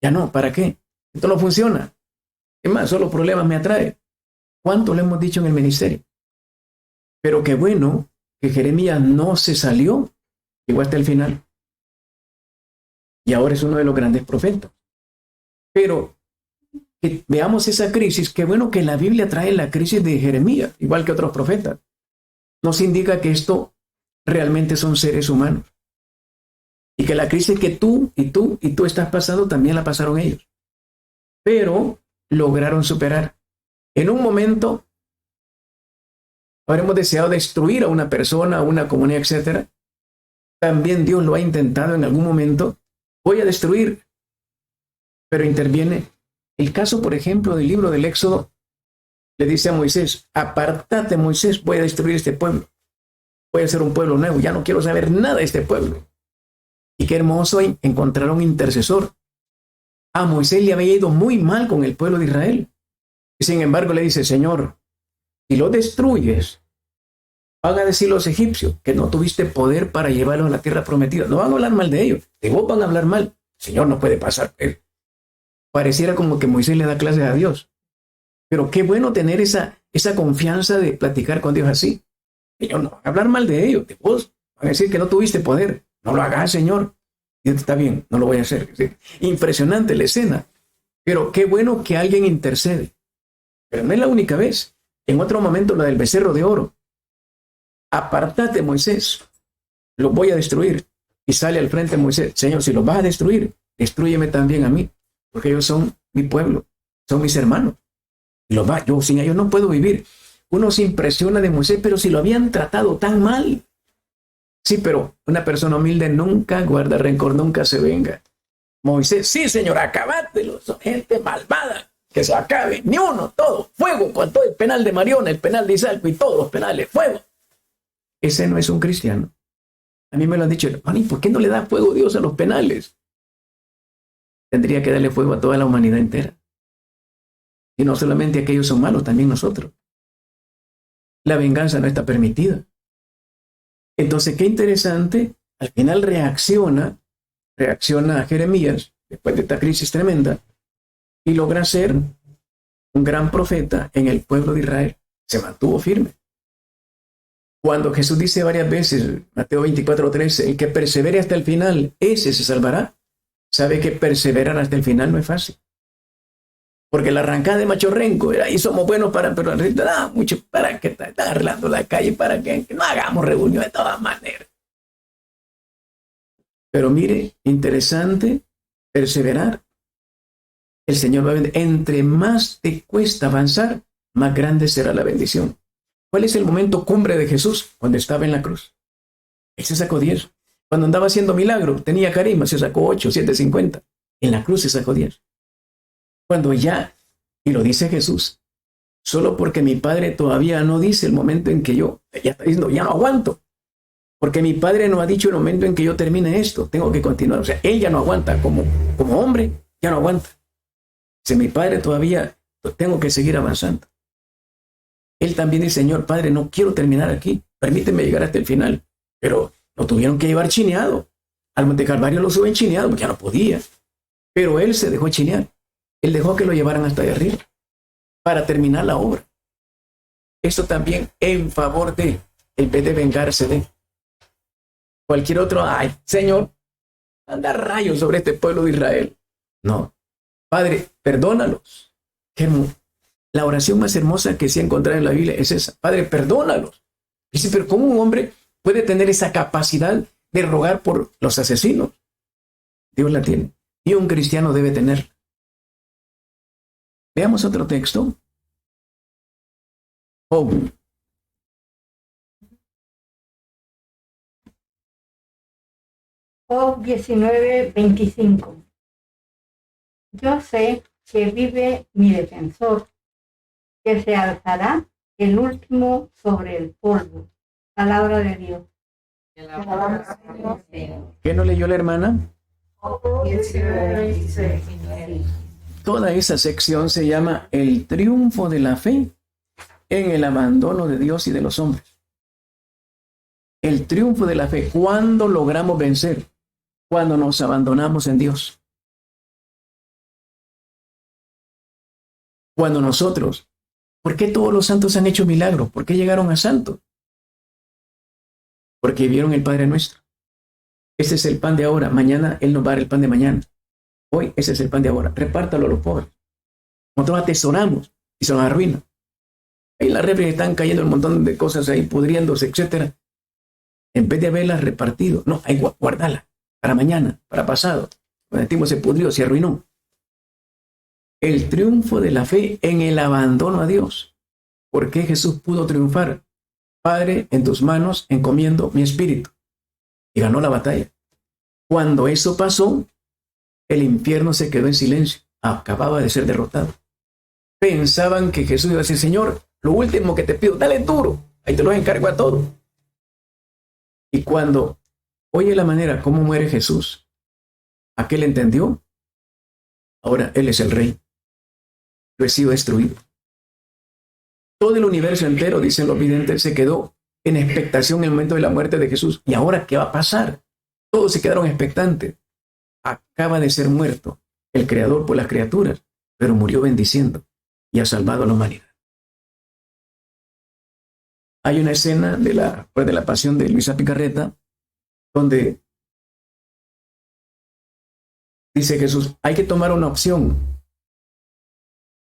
ya no, ¿para qué? Esto no funciona. Es más, solo problemas me atrae. ¿Cuánto le hemos dicho en el ministerio? Pero qué bueno que Jeremías no se salió, llegó hasta el final. Y ahora es uno de los grandes profetas. Pero que veamos esa crisis, qué bueno que la Biblia trae la crisis de Jeremías, igual que otros profetas. Nos indica que esto realmente son seres humanos. Y que la crisis que tú estás pasando también la pasaron ellos. Pero lograron superar. En un momento habremos deseado destruir a una persona, a una comunidad, etc. También Dios lo ha intentado en algún momento. Voy a destruir, pero interviene. El caso, por ejemplo, del libro del Éxodo, le dice a Moisés, apártate, Moisés, voy a destruir este pueblo. Voy a hacer un pueblo nuevo, ya no quiero saber nada de este pueblo. Y qué hermoso encontrar un intercesor. A Moisés le había ido muy mal con el pueblo de Israel. Y sin embargo le dice, Señor, si lo destruyes, van a decir los egipcios que no tuviste poder para llevarlos a la tierra prometida. No van a hablar mal de ellos, de vos van a hablar mal. Señor, no puede pasar. Pareciera como que Moisés le da clases a Dios. Pero qué bueno tener esa confianza de platicar con Dios así. Señor, no van a hablar mal de ellos, de vos. Van a decir que no tuviste poder. No lo hagas, Señor. Y está bien, no lo voy a hacer. Impresionante la escena. Pero qué bueno que alguien intercede. Pero no es la única vez. En otro momento, la del becerro de oro. Apártate, Moisés. Los voy a destruir. Y sale al frente Moisés. Señor, si los vas a destruir, destrúyeme también a mí. Porque ellos son mi pueblo. Son mis hermanos. Yo sin ellos no puedo vivir. Uno se impresiona de Moisés, pero si lo habían tratado tan mal. Sí, pero una persona humilde nunca guarda rencor, nunca se venga. Moisés, sí, Señor, acabátelos. Son gente malvada. Que se acabe. Ni uno, todo. Fuego con todo el penal de Mariona, el penal de Izalco y todos los penales. Fuego. Ese no es un cristiano. A mí me lo han dicho, ¿y por qué no le da fuego Dios a los penales? Tendría que darle fuego a toda la humanidad entera. Y no solamente aquellos son malos, también nosotros. La venganza no está permitida. Entonces, qué interesante. Al final reacciona a Jeremías, después de esta crisis tremenda, y logra ser un gran profeta en el pueblo de Israel. Se mantuvo firme. Cuando Jesús dice varias veces, Mateo 24:13, el que persevere hasta el final, ese se salvará. Sabe que perseverar hasta el final no es fácil. Porque la arrancada de machorrenco, ahí somos buenos pero en realidad mucho para que están arreglando la calle, para que no hagamos reunión de todas maneras. Pero mire, interesante, perseverar. El Señor va a bendicionar. Entre más te cuesta avanzar, más grande será la bendición. ¿Cuál es el momento cumbre de Jesús? Cuando estaba en la cruz. Él se sacó 10. Cuando andaba haciendo milagros, tenía carisma, se sacó 8, 7, 50. En la cruz se sacó 10. Cuando ya, y lo dice Jesús, solo porque mi Padre todavía no dice el momento en que ya está diciendo, ya no aguanto. Porque mi Padre no ha dicho el momento en que yo termine esto, tengo que continuar. O sea, él ya no aguanta, como hombre, ya no aguanta. Si mi Padre todavía, tengo que seguir avanzando. Él también dice, Señor Padre, no quiero terminar aquí, permíteme llegar hasta el final. Pero lo tuvieron que llevar chineado. Al Monte Calvario lo suben chineado porque ya no podía. Pero él se dejó chinear. Él dejó que lo llevaran hasta allá arriba para terminar la obra. Esto también en favor de, en vez de vengarse de cualquier otro. Ay, Señor, anda rayos sobre este pueblo de Israel. No. Padre, perdónalos. La oración más hermosa que se ha encontrado en la Biblia es esa. Padre, perdónalos. Dice, pero ¿cómo un hombre puede tener esa capacidad de rogar por los asesinos? Dios la tiene. Y un cristiano debe tener. Veamos otro texto. Job. Job 19:25. Yo sé que vive mi defensor, que se alzará el último sobre el polvo. Palabra de Dios. ¿Qué no leyó la hermana? Toda esa sección se llama El triunfo de la fe en el abandono de Dios y de los hombres. El triunfo de la fe, ¿cuándo logramos vencer? Cuando nos abandonamos en Dios. Cuando nosotros, ¿por qué todos los santos han hecho milagros? ¿Por qué llegaron a santos? Porque vieron el Padre Nuestro. Este es el pan de ahora, mañana Él nos va a dar el pan de mañana. Hoy ese es el pan de ahora, repártalo a los pobres. Nosotros atesoramos y se nos arruina. Ahí en la refri están cayendo un montón de cosas ahí, pudriéndose, etc. En vez de haberlas repartido, no, hay que guardarlas para mañana, para pasado. Cuando el tiempo se pudrió, se arruinó. El triunfo de la fe en el abandono a Dios. ¿Por qué Jesús pudo triunfar? Padre, en tus manos encomiendo mi espíritu. Y ganó la batalla. Cuando eso pasó, el infierno se quedó en silencio. Acababa de ser derrotado. Pensaban que Jesús iba a decir, Señor, lo último que te pido, dale duro. Ahí te lo encargo a todo. Y cuando oye la manera como muere Jesús, aquel entendió, ahora Él es el Rey. Yo he sido destruido. Todo el universo entero, dicen los videntes, se quedó en expectación en el momento de la muerte de Jesús. ¿Y ahora qué va a pasar? Todos se quedaron expectantes. Acaba de ser muerto el Creador por las criaturas, pero murió bendiciendo y ha salvado a la humanidad. Hay una escena de la pasión de Luisa Picarreta donde dice Jesús, hay que tomar una opción.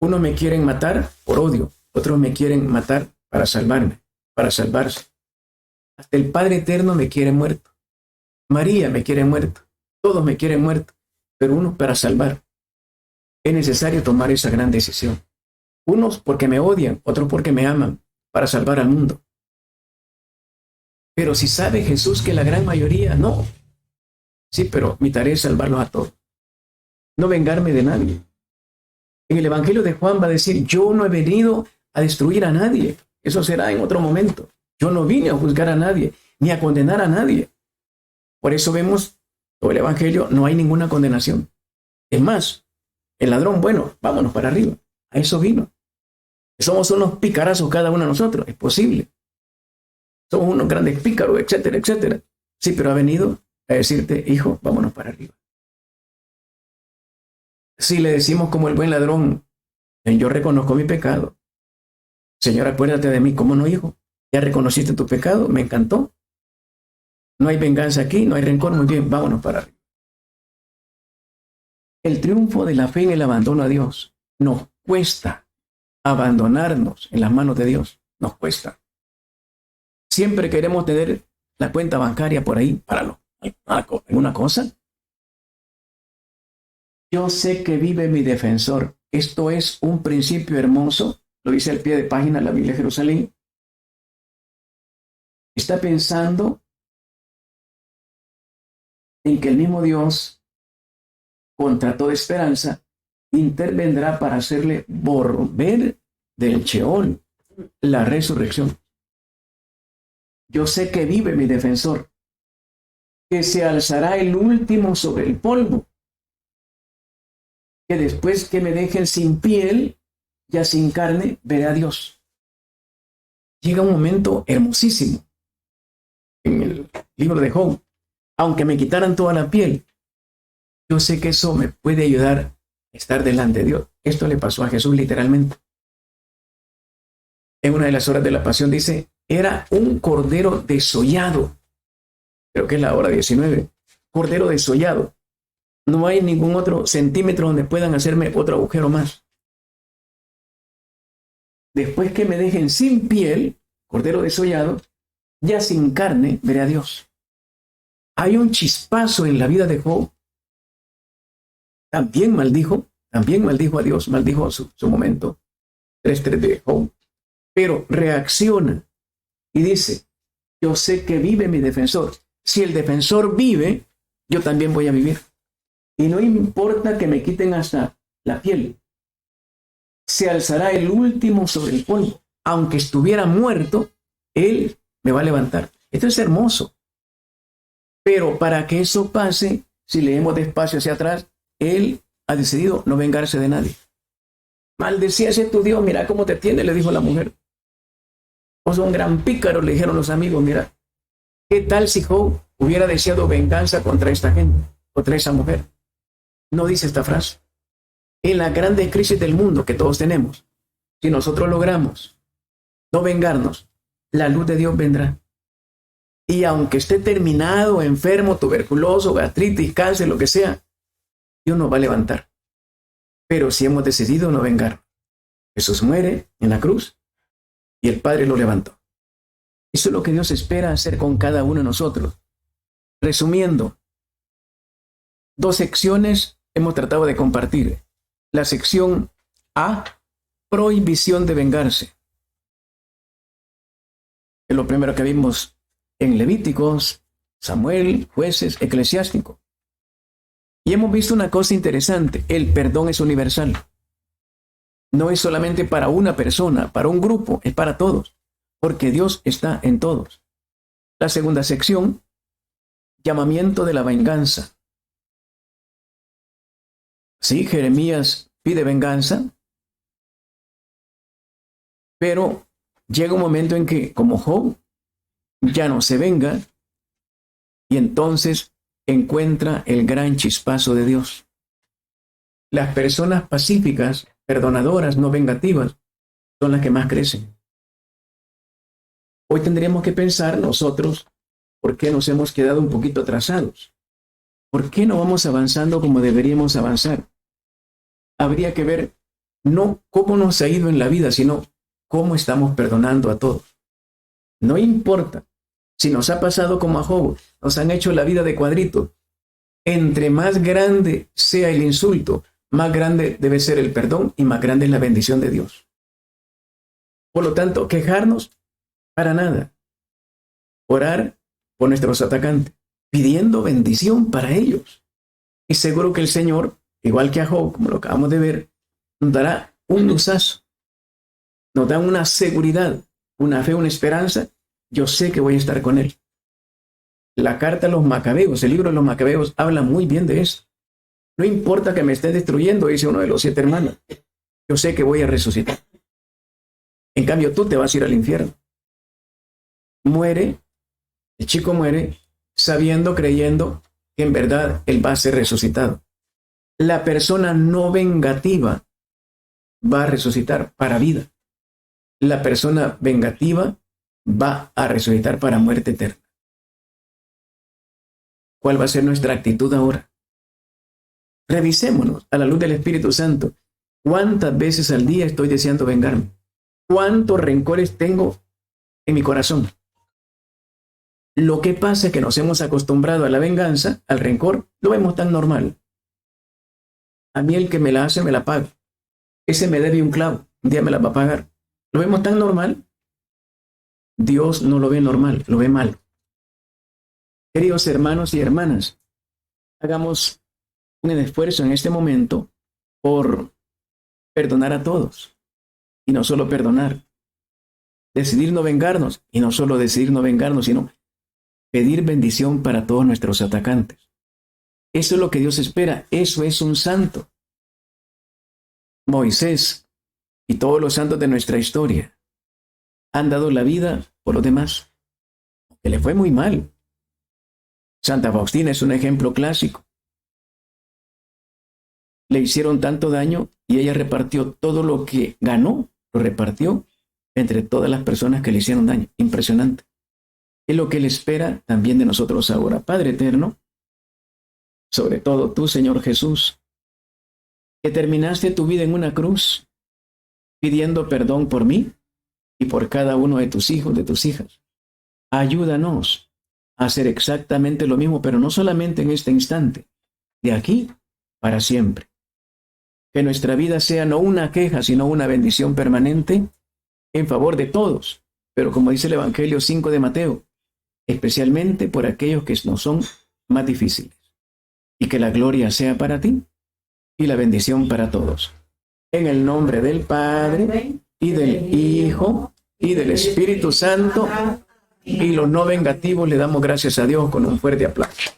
Unos me quieren matar por odio, otros me quieren matar para salvarme, para salvarse. Hasta el Padre Eterno me quiere muerto. María me quiere muerto. Todos me quieren muerto, pero uno para salvar. Es necesario tomar esa gran decisión. Unos porque me odian, otros porque me aman, para salvar al mundo. Pero si sabe Jesús que la gran mayoría no. Sí, pero mi tarea es salvarlos a todos. No vengarme de nadie. En el Evangelio de Juan va a decir, yo no he venido a destruir a nadie. Eso será en otro momento. Yo no vine a juzgar a nadie, ni a condenar a nadie. Por eso vemos todo el Evangelio, no hay ninguna condenación. Es más, el ladrón, bueno, vámonos para arriba. A eso vino. Somos unos picarazos cada uno de nosotros, es posible. Somos unos grandes pícaros, etcétera, etcétera. Sí, pero ha venido a decirte, hijo, vámonos para arriba. Si le decimos como el buen ladrón, yo reconozco mi pecado. Señor, acuérdate de mí, ¿cómo no, hijo? Ya reconociste tu pecado, me encantó. No hay venganza aquí, no hay rencor, muy bien, vámonos para arriba. El triunfo de la fe en el abandono a Dios nos cuesta abandonarnos en las manos de Dios, nos cuesta. Siempre queremos tener la cuenta bancaria por ahí, páralo, alguna cosa. Yo sé que vive mi defensor. Esto es un principio hermoso, lo dice al pie de página la Biblia de Jerusalén. Está pensando en que el mismo Dios, contra toda esperanza, intervendrá para hacerle volver del Sheol, la resurrección. Yo sé que vive mi defensor, que se alzará el último sobre el polvo, que después que me dejen sin piel, ya sin carne, veré a Dios. Llega un momento hermosísimo en el libro de Job. Aunque me quitaran toda la piel, yo sé que eso me puede ayudar a estar delante de Dios. Esto le pasó a Jesús literalmente. En una de las horas de la pasión dice, era un cordero desollado. Creo que es la hora 19. Cordero desollado. No hay ningún otro centímetro donde puedan hacerme otro agujero más. Después que me dejen sin piel, cordero desollado, ya sin carne, veré a Dios. Hay un chispazo en la vida de Job. También maldijo a Dios, maldijo su momento. 3:3 de Job. Pero reacciona y dice, yo sé que vive mi defensor. Si el defensor vive, yo también voy a vivir. Y no importa que me quiten hasta la piel. Se alzará el último sobre el polvo. Aunque estuviera muerto, Él me va a levantar. Esto es hermoso. Pero para que eso pase, si leemos despacio hacia atrás, Él ha decidido no vengarse de nadie. Maldecía ese tu Dios, mira cómo te tiene, le dijo la mujer. O sos un gran pícaro, le dijeron los amigos. Mira, ¿qué tal si Job hubiera deseado venganza contra esta gente, contra esa mujer? No dice esta frase. En la grande crisis del mundo que todos tenemos, si nosotros logramos no vengarnos, la luz de Dios vendrá. Y aunque esté terminado, enfermo, tuberculoso, gastritis, cáncer, lo que sea, Dios nos va a levantar. Pero si hemos decidido no vengar, Jesús muere en la cruz y el Padre lo levantó. Eso es lo que Dios espera hacer con cada uno de nosotros. Resumiendo, 2 secciones hemos tratado de compartir. La sección A, prohibición de vengarse. Es lo primero que vimos en Levíticos, Samuel, Jueces, Eclesiástico. Y hemos visto una cosa interesante, el perdón es universal. No es solamente para una persona, para un grupo, es para todos, porque Dios está en todos. La segunda sección, llamamiento de la venganza. Sí, Jeremías pide venganza, pero llega un momento en que, como Job, ya no se venga, y entonces encuentra el gran chispazo de Dios. Las personas pacíficas, perdonadoras, no vengativas, son las que más crecen. Hoy tendríamos que pensar nosotros por qué nos hemos quedado un poquito atrasados. ¿Por qué no vamos avanzando como deberíamos avanzar? Habría que ver no cómo nos ha ido en la vida, sino cómo estamos perdonando a todos. No importa si nos ha pasado como a Job, nos han hecho la vida de cuadrito. Entre más grande sea el insulto, más grande debe ser el perdón y más grande es la bendición de Dios. Por lo tanto, quejarnos para nada. Orar por nuestros atacantes, pidiendo bendición para ellos. Y seguro que el Señor, igual que a Job, como lo acabamos de ver, nos dará un luzazo. Nos da una seguridad, una fe, una esperanza. Yo sé que voy a estar con él. La carta a los Macabeos, el libro de los Macabeos, habla muy bien de eso. No importa que me estés destruyendo, dice uno de los 7 hermanos. Yo sé que voy a resucitar. En cambio, tú te vas a ir al infierno. Muere, el chico muere, sabiendo, creyendo que en verdad él va a ser resucitado. La persona no vengativa va a resucitar para vida. La persona vengativa va a resucitar para muerte eterna. ¿Cuál va a ser nuestra actitud ahora? Revisémonos a la luz del Espíritu Santo. ¿Cuántas veces al día estoy deseando vengarme? ¿Cuántos rencores tengo en mi corazón? Lo que pasa es que nos hemos acostumbrado a la venganza, al rencor, lo vemos tan normal. A mí el que me la hace, me la paga. Ese me debe un clavo, un día me la va a pagar. Lo vemos tan normal. Dios no lo ve normal, lo ve mal. Queridos hermanos y hermanas, hagamos un esfuerzo en este momento por perdonar a todos. Y no solo perdonar. Decidir no vengarnos. Y no solo decidir no vengarnos, sino pedir bendición para todos nuestros atacantes. Eso es lo que Dios espera. Eso es un santo. Moisés y todos los santos de nuestra historia han dado la vida por los demás. Que le fue muy mal. Santa Faustina es un ejemplo clásico. Le hicieron tanto daño y ella repartió todo lo que ganó, lo repartió entre todas las personas que le hicieron daño. Impresionante. Es lo que Él espera también de nosotros ahora. Padre eterno, sobre todo tú, Señor Jesús, que terminaste tu vida en una cruz, pidiendo perdón por mí y por cada uno de tus hijos, de tus hijas. Ayúdanos a hacer exactamente lo mismo, pero no solamente en este instante, de aquí para siempre. Que nuestra vida sea no una queja, sino una bendición permanente en favor de todos, pero como dice el Evangelio 5 de Mateo, especialmente por aquellos que nos son más difíciles. Y que la gloria sea para ti y la bendición para todos. En el nombre del Padre y del Hijo y del Espíritu Santo, y los no vengativos le damos gracias a Dios con un fuerte aplauso.